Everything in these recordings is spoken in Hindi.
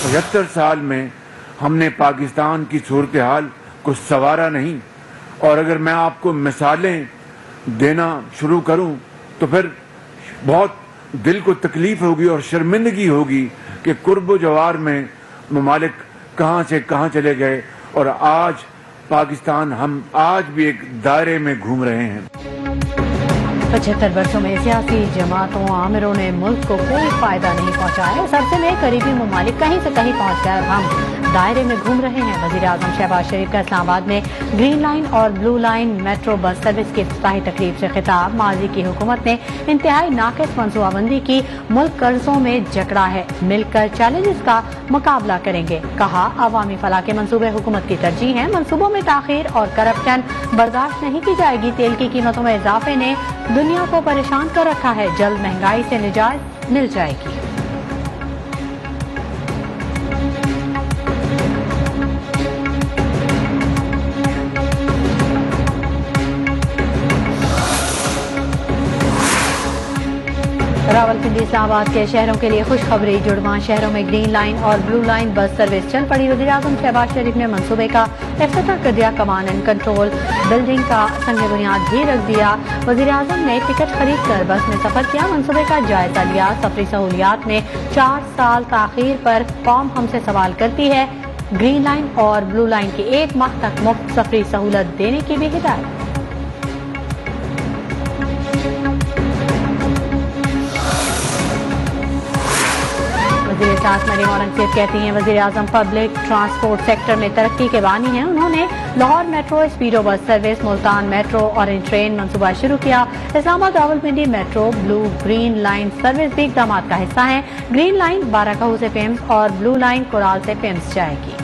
75 साल में हमने पाकिस्तान की सूरत हाल को संवारा नहीं। और अगर मैं आपको मिसालें देना शुरू करूं तो फिर बहुत दिल को तकलीफ होगी और शर्मिंदगी होगी कि कुर्ब जवार में ममालिक कहां से कहां चले गए और आज पाकिस्तान हम आज भी एक दायरे में घूम रहे हैं। 75 वर्षों में सियासी जमातों आमिरों ने मुल्क को कोई फायदा नहीं पहुंचाया। इस अरसे में करीबी ममालिक कहीं से कहीं पहुंचकर हम दायरे में घूम रहे हैं। वजीर आजम शहबाज शरीफ का इस्लामाबाद में ग्रीन लाइन और blue line metro bus service की इफ्तिताही तकरीब से खिताब। माजी की हुकूमत ने इंतहाई नाकिस मनसूबाबंदी की, मुल्क कर्जों में जकड़ा है, मिलकर चैलेंजेस का मुकाबला करेंगे। कहा अवामी फलाह के मंसूबे हुकूमत की तरजीह है, मंसूबों में ताखीर और करप्शन बर्दाश्त नहीं की जाएगी। तेल की कीमतों में इजाफे ने दुनिया को परेशान कर रखा है, जल्द महंगाई से निजात मिल जाएगी। रावलपिंडी इस्लामाबाद के शहरों के लिए खुशखबरी। जुड़वां शहरों में ग्रीन लाइन और ब्लू लाइन बस सर्विस चल पड़ी। वज़ीर आज़म शहबाज शरीफ ने मंसूबे का इफ्तिताह कर दिया। कमांड एंड कंट्रोल बिल्डिंग का संग बुनियाद भी रख दिया। वज़ीर आज़म ने टिकट खरीद कर बस में सफर किया, मंसूबे का जायजा लिया। सफरी सहूलियात में 4 साल ताखीर पर कौम हमसे सवाल करती है। ग्रीन लाइन और ब्लू लाइन की 1 माह तक मुफ्त सफरी सहूलत देने की भी हिदायत। मरीम औरंगजेब कहती हैं वज़ीर आज़म पब्लिक ट्रांसपोर्ट सेक्टर में तरक्की के बानी हैं। उन्होंने Lahore metro, speedo bus service, Multan metro, orange train मंसूबा शुरू किया। Islamabad Rawalpindi metro blue green line service भी इक़दाम का हिस्सा है। ग्रीन लाइन बाराकहू से पेम्स और ब्लू लाइन कोराल से पेम्स जाएगी।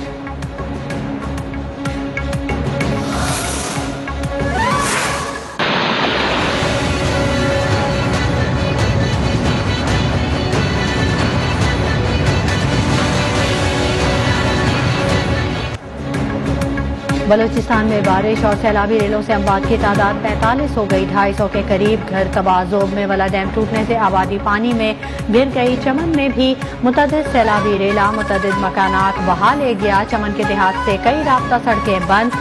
बलूचिस्तान में बारिश और सैलाबी रेलों से अमवात की तादाद 45 हो गई। 250 के करीब घर तबाह। जोब में वाला डैम टूटने से आबादी पानी में गिर गई। चमन में भी मुतअद्दिद सैलाबी रेला मुतअद्दिद मकानात बहा ले गया। चमन के देहात से कई रास्ता सड़कें बंद,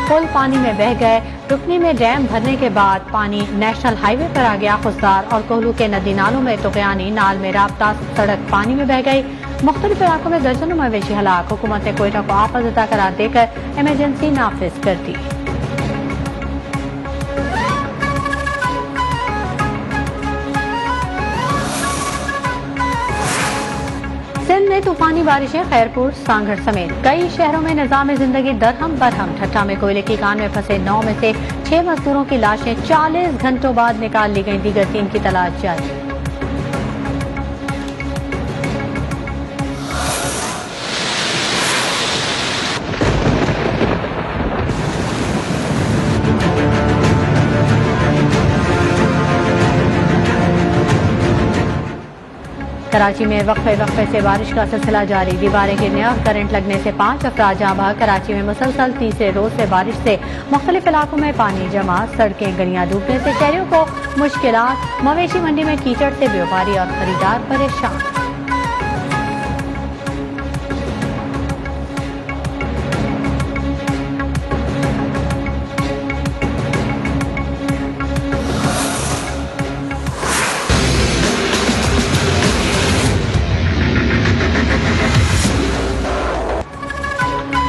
पुल पानी में बह गए। टुकनी में डैम भरने के बाद पानी नेशनल हाईवे पर आ गया। खुसदार और कोहलू के नदी नालों में तुगयानी, नाल में राब्ता सड़क पानी में बह गई। मुख्तलिफ इलाकों में दर्जनों मवेशी हलाक। हुकूमत ने कोयटा को आफतज़दा करार देकर इमरजेंसी नाफिज कर दी। सिंध में तूफानी बारिशें, खैरपुर, सांगढ़ समेत कई शहरों में निजाम जिंदगी दरहम बरहम। ठट्ठा में कोयले की कान में फंसे 9 में से 6 मजदूरों की लाशें 40 घंटों बाद निकाल ली गईं। दीगर 3 की तलाश जारी। कराची में वक्फे से बारिश का सिलसिला जारी। दीवारें गिरने और करंट लगने से 5 अफराद जाँ बहक। कराची में मुसलसल तीसरे रोज से बारिश से मुख्तलिफ इलाकों में पानी जमा। सड़कें गलियां डूबने से शहरियों को मुश्किलात। मवेशी मंडी में कीचड़ से व्यापारी और खरीदार परेशान।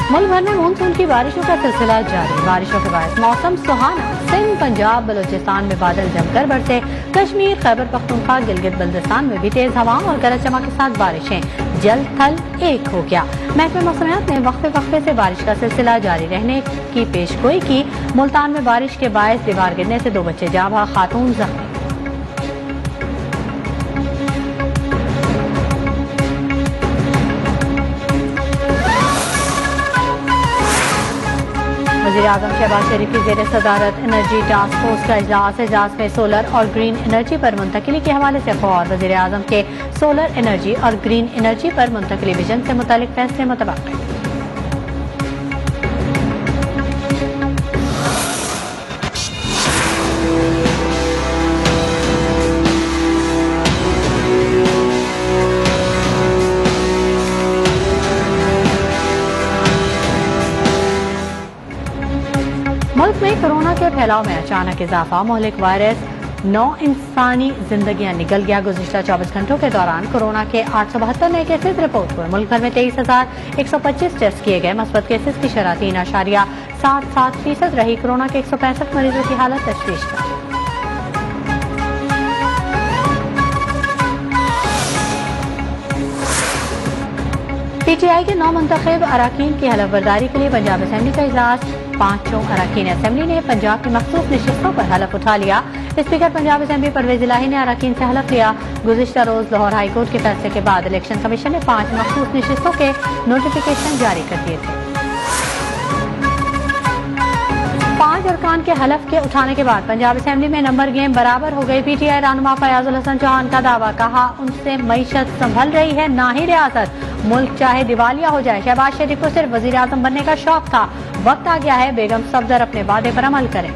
मुल्क भर में मानसून की बारिशों का सिलसिला जारी। बारिशों के बाद मौसम सुहाना। सिंध, पंजाब, बलूचिस्तान में बादल जमकर बरसे। कश्मीर, खैबर पख्तूनख्वा, गिलगित बल्तिस्तान में भी तेज हवाओं और गरज चमक के साथ बारिशें। जल थल एक हो गया। महकमे मौसमियात ने वक्फे से बारिश का सिलसिला जारी रहने की पेशगोई की। मुल्तान में बारिश के बायस दीवार गिरने से 2 बच्चे जाँ बहक, खातून जख्मी। वज़ीर आज़म शहबाज शरीफ की ज़ेर सदारत एनर्जी टास्क फोर्स का इजलास में सोलर और ग्रीन एनर्जी पर मुंतकिली के हवाले से गौर। वज़ीर आज़म के सोलर एनर्जी और ग्रीन एनर्जी पर मुंतकिली विजन से मुतालिक फैसले मुतवक्किल। मुल्क में कोरोना के फैलाव में अचानक इजाफा। मुहलिक वायरस 9 इंसानी जिंदगियां निकल गया। गुज़िश्ता 24 घंटों के दौरान कोरोना के 872 नए केसेज रिपोर्ट हुए। मुल्क भर में 23,125 टेस्ट किए गए। मस्बत केसेज की शरह 3.77% रही। कोरोना के 165 मरीजों की हालत तशवीश का। PTI के 9 मुंतखब अरकान की हलफबरदारी के लिए पंजाब असेंबली का इजलास। 5 अरकान असेंबली ने पंजाब की मखसूस नशिस्तों पर हलफ उठा लिया। स्पीकर पंजाब असेंबली परवेज इलाही ने अरकान से हलफ लिया। गुज़िश्ता रोज लाहौर हाईकोर्ट के फैसले के बाद इलेक्शन कमीशन ने 5 मखसूस नशिस्तों के नोटिफिकेशन जारी कर दिए थे। 5 अरकान के हलफ के उठाने के बाद पंजाब असेंबली में नंबर गेम बराबर हो गई। PTI रहनुमा फयाजुल हसन चौहान का दावा, कहा उनसे मईशत संभल रही है, ना ही रियासत। मुल्क चाहे दिवालिया हो जाए, शहबाज शरीफ को सिर्फ वजीर आजम बनने का शौक था। वक्त आ गया है बेगम सफदर अपने वादे पर अमल करें।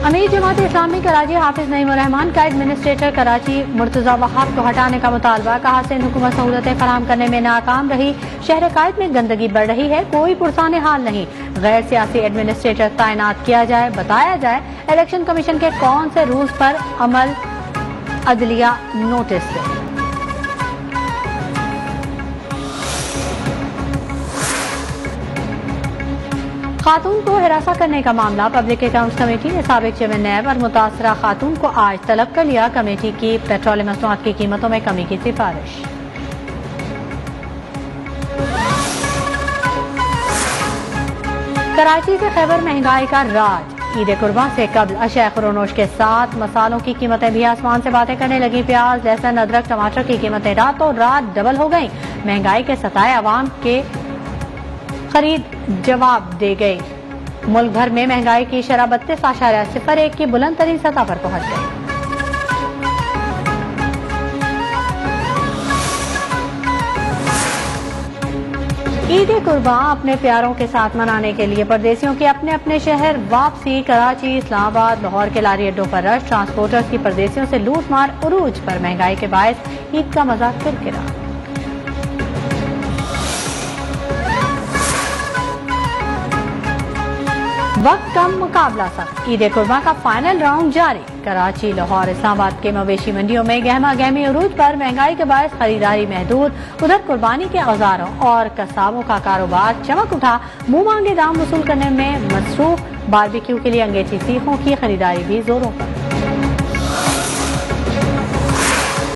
अमीर जमात इस्लामी कराची हाफिज नईम रहमान का एडमिनिस्ट्रेटर कराची मुर्तजा वहाब को हटाने का मुतालबा। कहा सिंध हुकूमत सहूलतें फराहम करने में नाकाम रही। शहर कायद में गंदगी बढ़ रही है, कोई पुरसाने हाल नहीं। गैर सियासी एडमिनिस्ट्रेटर तैनात किया जाए। बताया जाए इलेक्शन कमीशन के कौन से रूल्स पर अमल। अदलिया नोटिस दे। खातून को हिरासा करने का मामला। पब्लिक अकाउंट्स कमेटी ने साबिक चेयरमैन नैब और मुतासरा खातून को आज तलब कर लिया। कमेटी की पेट्रोलियम मसनूआत की कीमतों में कमी की सिफारिश। कराची से खैबर महंगाई का राज। ईद कुर्बान से कबल अशया खुरोनोश के साथ मसालों की कीमतें भी आसमान से बातें करने लगी। प्याज, लहसुन, अदरक, टमाटर की कीमतें रातों रात डबल हो गई। महंगाई के सताए अवाम के खरीद जवाब दे गई। मुल्क भर में महंगाई की शरह 32.01 की बुलंद तरीन सतह पर पहुंच गई। ईद कुर्बान अपने प्यारों के साथ मनाने के लिए परदेसियों की अपने अपने शहर वापसी। कराची, इस्लामाबाद, लाहौर के लारी अड्डों पर रश। ट्रांसपोर्टर्स की परदेसियों से लूट मार उरूज पर। महंगाई के बायस ईद का मजा फिर गिरा। वक्त कम, मुकाबला सख्त। ईद कुर्बान का फाइनल राउंड जारी। कराची, लाहौर, इस्लामाबाद के मवेशी मंडियों में गहमा गहमी उरूज पर। महंगाई के बायस खरीदारी महदूद। उधर कुर्बानी के औजारों और कसाबों का कारोबार चमक उठा। मुंह मांगे दाम वसूल करने में मसरूफ। बारबेक्यू के लिए अंगेठी सीखों की खरीदारी भी जोरों पर।